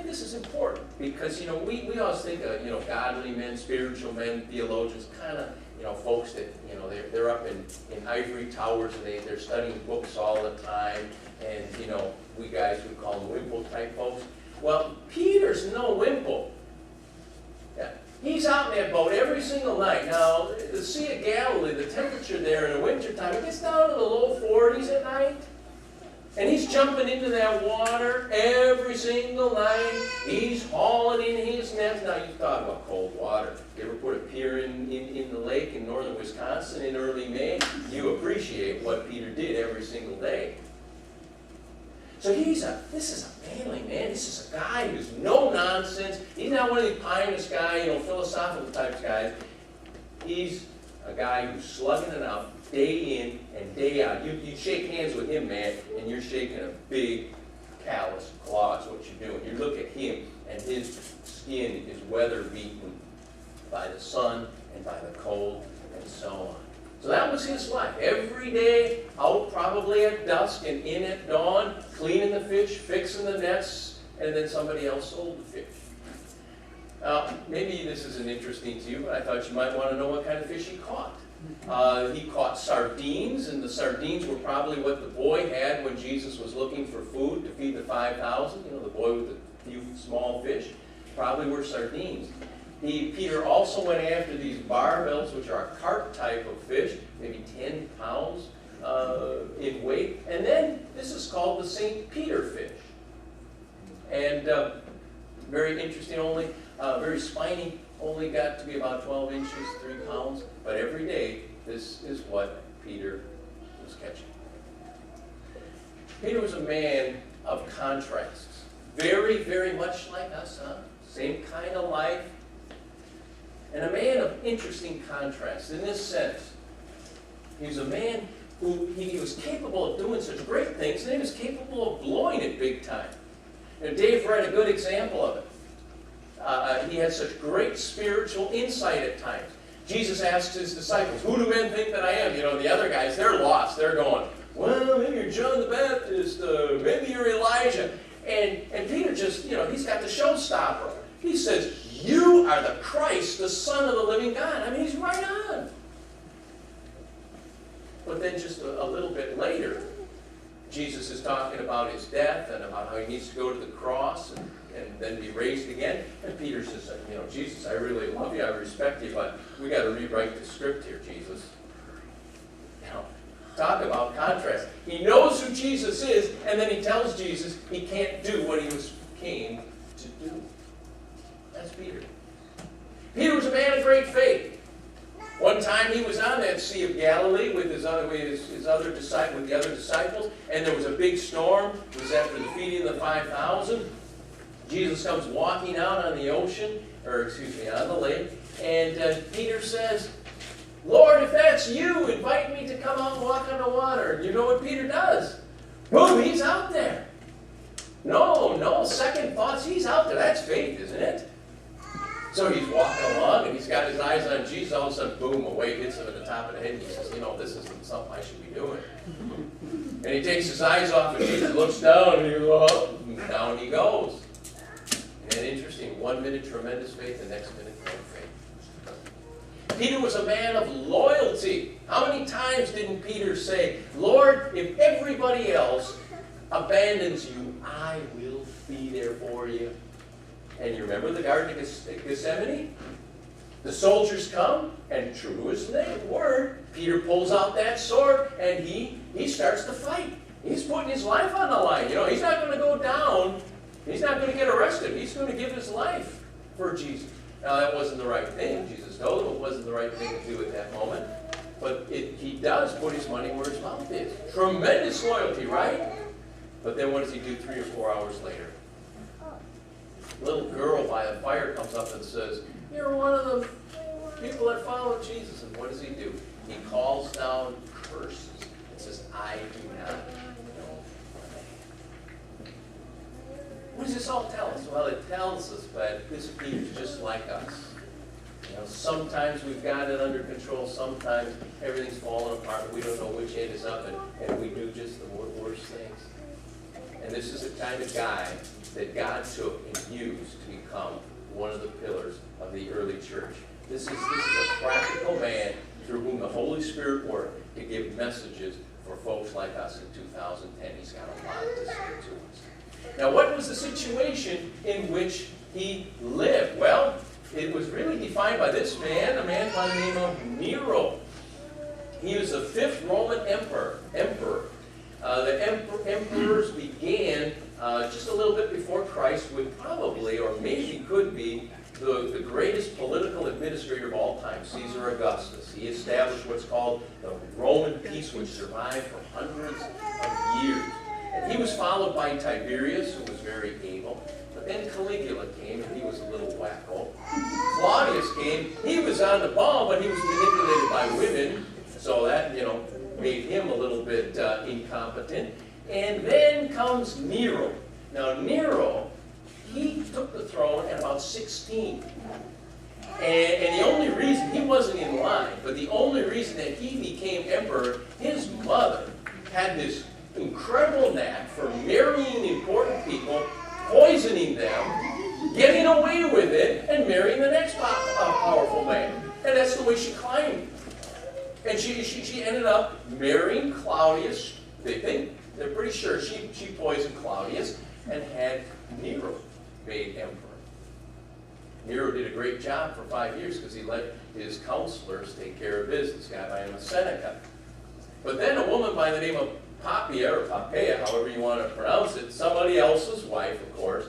think this is important because, we always think of, godly men, spiritual men, theologians, kind of, folks that, they're up in ivory towers and they're studying books all the time. And, we guys would call them wimple type folks. Well, Peter's no wimple. Yeah. He's out in that boat every single night. Now, the Sea of Galilee, the temperature there in the wintertime, it gets down to the low 40s at night. And he's jumping into that water every single night. He's hauling in his nets. Now, you thought about cold water. You ever put a pier in the lake in northern Wisconsin in early May? You appreciate what Peter did every single day. So this is a manly man. This is a guy who's no nonsense. He's not one of these pie-in-the sky, philosophical type guys. He's a guy who's slugging it out day in and day out. You shake hands with him, man, and you're shaking a big callous claw. That's what you're doing. You look at him, and his skin is weather-beaten by the sun and by the cold and so on. So that was his life. Every day, out probably at dusk and in at dawn, cleaning the fish, fixing the nets, and then somebody else sold the fish. Maybe this isn't interesting to you, but I thought you might want to know what kind of fish he caught. He caught sardines, and the sardines were probably what the boy had when Jesus was looking for food to feed the 5,000. The boy with a few small fish probably were sardines. Peter also went after these barbels, which are a carp type of fish, maybe 10 pounds in weight. And then this is called the St. Peter fish. And very interesting, very spiny, only got to be about 12 inches, 3 pounds. But every day, this is what Peter was catching. Peter was a man of contrasts. Very, very much like us, huh? Same kind of life. And a man of interesting contrast in this sense. He was a man who he was capable of doing such great things, and he was capable of blowing it big time. And Dave read a good example of it. He had such great spiritual insight at times. Jesus asked his disciples, "Who do men think that I am?" The other guys, they're lost. They're going, "Well, maybe you're John the Baptist, maybe you're Elijah." And Peter just, he's got the showstopper. He says, "You are the Christ, the Son of the living God." He's right on. But then just a little bit later, Jesus is talking about his death and about how he needs to go to the cross and then be raised again. And Peter says, "Jesus, I really love you, I respect you, but we got to rewrite the script here, Jesus." Talk about contrast. He knows who Jesus is, and then he tells Jesus he can't do what he came to do. That's Peter. Peter was a man of great faith. One time he was on that Sea of Galilee with the other disciples, and there was a big storm. It was after the feeding of the 5,000. Jesus comes walking out on the ocean, on the lake, and Peter says, "Lord, if that's you, invite me to come out and walk on the water." And you know what Peter does? Boom, he's out there. No second thoughts, he's out there. That's faith, isn't it? So he's walking along, and he's got his eyes on Jesus. All of a sudden, boom, a wave hits him at the top of the head, and he says, "This isn't something I should be doing." And he takes his eyes off of Jesus, looks down, and he goes, "Oh," and down he goes. And interesting, 1 minute tremendous faith, the next minute no faith. Peter was a man of loyalty. How many times didn't Peter say, "Lord, if everybody else abandons you, I will be there for you"? And you remember the Garden of Gethsemane? The soldiers come, and true to his word, Peter pulls out that sword, and he starts to fight. He's putting his life on the line. He's not going to go down. He's not going to get arrested. He's going to give his life for Jesus. Now, that wasn't the right thing. Jesus told him it wasn't the right thing to do at that moment. But he does put his money where his mouth is. Tremendous loyalty, right? But then what does he do 3 or 4 hours later? A little girl by the fire comes up and says, "You're one of the people that follow Jesus." And what does he do? He calls down curses and says, "I do not know." What does this all tell us? Well, it tells us that this Peter's just like us. Sometimes we've got it under control. Sometimes everything's falling apart. We don't know which end is up, and we do just the worst things. And this is the kind of guy that God took and used to become one of the pillars of the early church. This is a practical man through whom the Holy Spirit worked to give messages for folks like us in 2010. He's got a lot to say to us. Now, what was the situation in which he lived? Well, it was really defined by this man, a man by the name of Nero. He was the 5th Roman emperor. The emperors began just a little bit before Christ with probably, or maybe could be, the greatest political administrator of all time, Caesar Augustus. He established what's called the Roman peace, which survived for hundreds of years. And he was followed by Tiberius, who was very able. But then Caligula came, and he was a little wacko. Claudius came. He was on the ball, but he was manipulated by women. So that, made him a little bit incompetent. And then comes Nero. Now, Nero, he took the throne at about 16. And the only reason, he wasn't in line, but the only reason that he became emperor, his mother had this incredible knack for marrying important people, poisoning them, getting away with it, and marrying the next powerful man. And that's the way she climbed. And she ended up marrying Claudius. They're pretty sure she poisoned Claudius and had Nero made emperor. Nero did a great job for 5 years because he let his counselors take care of business, a guy by the name of Seneca. But then a woman by the name of Poppaea, however you want to pronounce it, somebody else's wife, of course,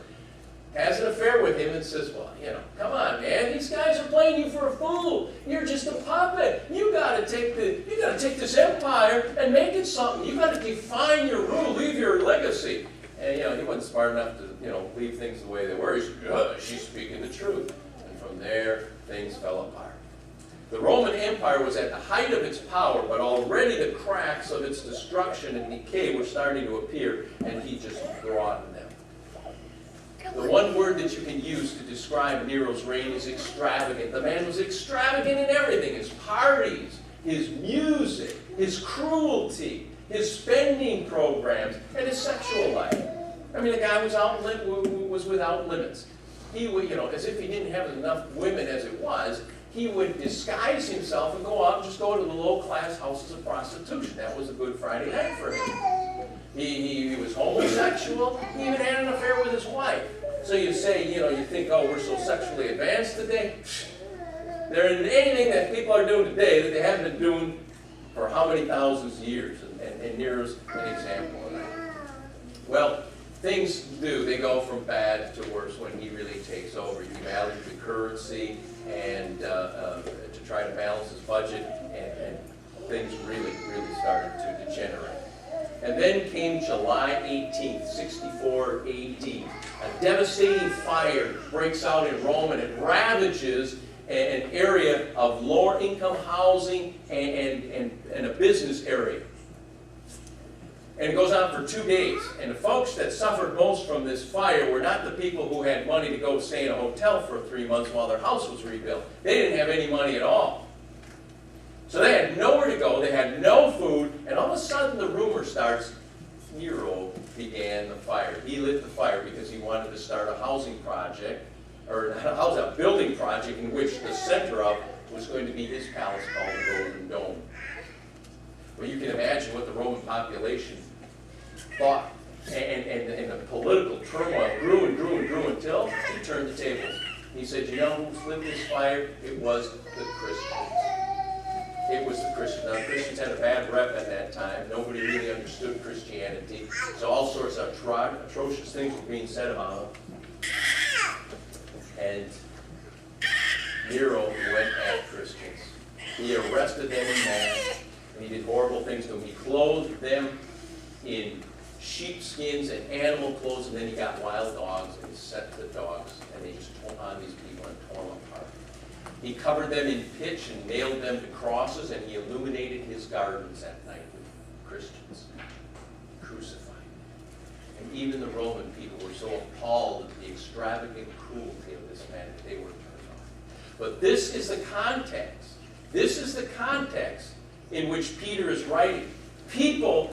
has an affair with him and says, well, come on, man, these guys are playing you for a fool. You're just a puppet. You got to take this empire and make it something. You got to define your rule, leave your legacy. And he wasn't smart enough to leave things the way they were. He said, she's speaking the truth. And from there, things fell apart. The Roman Empire was at the height of its power, but already the cracks of its destruction and decay were starting to appear, and he just broadened them. The one word that you can use to describe Nero's reign is extravagant. The man was extravagant in everything. His parties, his music, his cruelty, his spending programs, and his sexual life. I mean, the guy was without limits. He would, as if he didn't have enough women as it was, he would disguise himself and go out and just go to the low-class houses of prostitution. That was a Good Friday night for him. He was homosexual. He even had an affair with his wife. So you say, you think, oh, we're so sexually advanced today. There isn't anything that people are doing today that they haven't been doing for how many thousands of years. And Nero's an example of that. Well, things do. They go from bad to worse when he really takes over. He valued the currency and to try to balance his budget, and things really started to degenerate. And then came July 18th, 64 AD. A devastating fire breaks out in Rome, and it ravages an area of lower income housing and a business area. And it goes on for 2 days. And the folks that suffered most from this fire were not the people who had money to go stay in a hotel for 3 months while their house was rebuilt. They didn't have any money at all. So they had nowhere to go, they had no food, and all of a sudden the rumor starts, Nero began the fire. He lit the fire because he wanted to start a housing project, or a building project in which the center of was going to be his palace called the Golden Dome. Well, you can imagine what the Roman population thought. And the political turmoil grew and grew and grew until he turned the tables. He said, who's lit this fire? It was the Christians. It was the Christians. Now, the Christians had a bad rep at that time. Nobody really understood Christianity. So all sorts of atrocious things were being said about them. And Nero went at Christians. He arrested them in mass, and he did horrible things to them. He clothed them in sheepskins and animal clothes, and then he got wild dogs, and he set the dogs, and they just tore on these people and tore them apart. He covered them in pitch and nailed them to crosses, and he illuminated his gardens at night with Christians crucified. And even the Roman people were so appalled at the extravagant cruelty of this man that they were turned off. But this is the context. This is the context in which Peter is writing. People